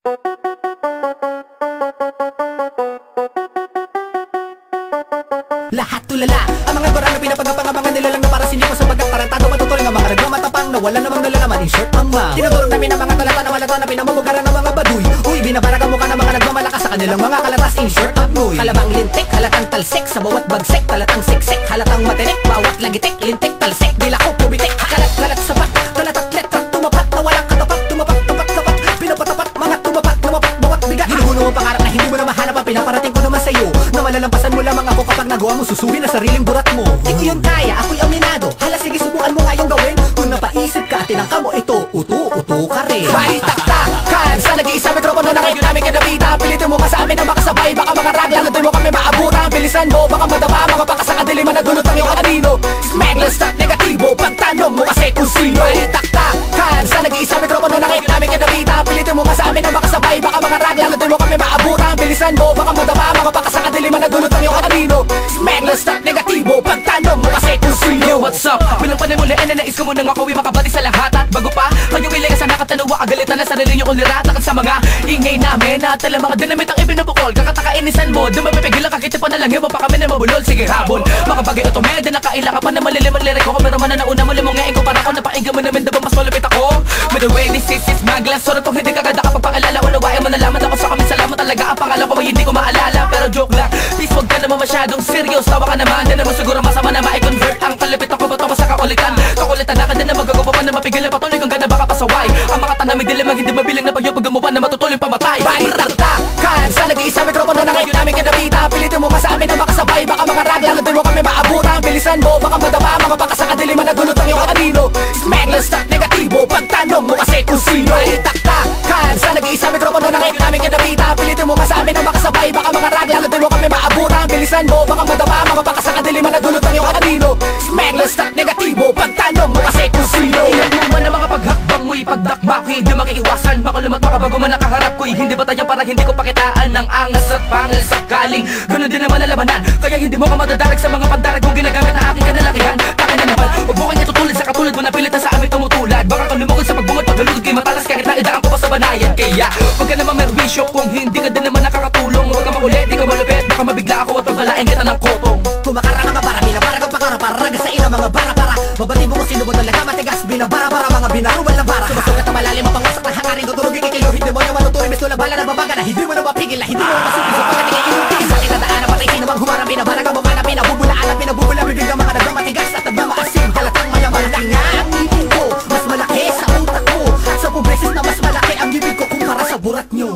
Lahat tulala, ang mga barang na pinapagapangabangan nila lang na para sinipo sa pagkatarantado matutuloy ng mga nagmamatapang na wala namang nalalaman in short ang ma. Tinutulog namin ang mga talata na malato na pinamumugaran ng mga baduy. Uy, binabara ka mukha ng mga nagmamalakas sa kanilang mga kalatas in short ang noy. Kalabang lintik, halatang talsik, sa bawat bagsik, halatang siksik, halatang matinik, bawat lagitik, lintik, talsik, dila ko pubitik, kalat-kalat sapat, talatat letrat, tumapat na walang katapat, tumapat, tapat, tapat, pinapatapat, mga tumapat, namapat, bawat bigat. Hinuhuno ang pangarap na hindi mo na mahanap ang pinaparating ko naman sa'yo, na malalampasan mo lamang ako kapag nagawa mo susuhin na sariling burat mo. Di ko yun kaya, ako'y aminado. Hala sige, subukan mo ngayong gawin. Kung napaisip ka, tinangka mo ito, utu-utu ka rin. Balitaktakan sa nag-iisa mikropono na ngayon namin kinabita. Pilitin mo ka sa amin na makasabay, baka mga ragla na doon mo kami maabutan. Bilisan mo, baka madama, mga baka sa kadiliman na dulot ang iyong kanino. Smegless at negatibo, pagtanong mo kasi kung sino. Balitaktakan sa nag-iisa mikropono na ngayon namin kinabita. Pilitin mo ka sa amin na makasabay, baka mga ragla na doon mo kami maabutan. Bilisan mo, baka madama, mga baka sa kadiliman na dulot ang iyong kanino. Smegless at negatibo, pagtanong mo kasi kung sino. Yo, what's up? Bilang panimulian na nais ko munang ako makabati sa lahat. At bago pa, kayo ilay ka sa nakatanawa, agalitan na sarili nyo ulirat. Takot sa mga ingay namin at tala mga dinamit ang ibinabukol. Kakatakainisan mo, doon mapipigil ang kakitipan na lang yun. Pa kami na mabulol, sige habol. Mga bagay ito, medya na kailangan pa na malilim ang lirik ko. Pero man na nauna mo limong ngayon ko para ko napainggan mo namin diba mas malapit ako. By the way, this is Maglas. Sorry kung hindi ka ganda kapag pangilala. Unawain mo nalaman ako sa kami salamat talaga. Ang pangalan ko ay hindi ko maalala. Pero joke lang, please wag ka naman masyadong serious. Tawa ka naman, di naman siguro masama na ma-convert. Ang kalapit ako bato mo sa kakulitan. Kakulitan na ka din na magagawa pa na mapigil na patuloy. Kung ganda baka pasaway. Ang mga tanamig dilim ang hindi mabilang na pagyo. Pag gumawa na matutuloy pamatay. Balitaktakan sa nag-iisa mikropono na ngayon namin kinabita. Pilitin mo ka sa amin na makasabay, baka mga ragla na doon mo kami maabutan. Bilisan mo, baka madama, mga baka sa kadiliman na dulot ang iyong kanino. Smegless at negatibo, pagtanong mo kasi kung sino. Balitaktakan sa nag-iisa mikropono na ngayon namin kinabita. Pilitin mo ka sa amin na makasabay, baka mga ragla na doon mo kami maabutan. Bilisan mo, baka madama, mga baka sa kadiliman na dulot ang iyong kanino. Smegless at negatibo, pagtanong mo kasi kung sino. Ilan naman ang mga paghakbang mo'y pagdakmak. Hindi makiiwasan, makulumat makabago man nakaharap ko'y hindi batayan para hindi ko pakitaan ng angas at pangal sakaling ganun din naman ang labanan. Kaya hindi mo ka madadalag sa mga pandarag kung ginagamit na aking kanalakihan. Takin na naman, huwag mo kanya tutulad sa katulad mo na pilitan sa aming tumutulad. Baka kang lumugod sa pagbungod, paggalugod kay matalas kahit na idaan ko pa sa banayan. Kaya huwag ka naman merwisyo kung hindi ka din naman nakakatulong. Huwag ka makulit, di ka malupit, baka mabigla ako at pagkalain kita ng kotong. Kumakarang mga para, binabara kang pakara, para sa ina mga bara-bara. Babati mo kung sino mo talaga matigas, binabara-bara, mga binaruan ng bara. Sumasugat na malalim ang pangwasak ng hangarin, tutulogin kayo. Hindi mo naman tutuloy, misto na bala na babaga na hindi mo na mapigil, na hindi mo masupis sa pagkatingin inutigis. Sa kinadaan na patay, sino bang humarang, binabara ka mukha na pinabubulaan at pinabubula, bibig ng mga nagmamatigas at nagmamaasim. Halatang mayaman lang nga ang ngipin ko, mas malaki sa utak ko. Sa beses na mas malaki ang ngipin ko kumpara sa burat nyo.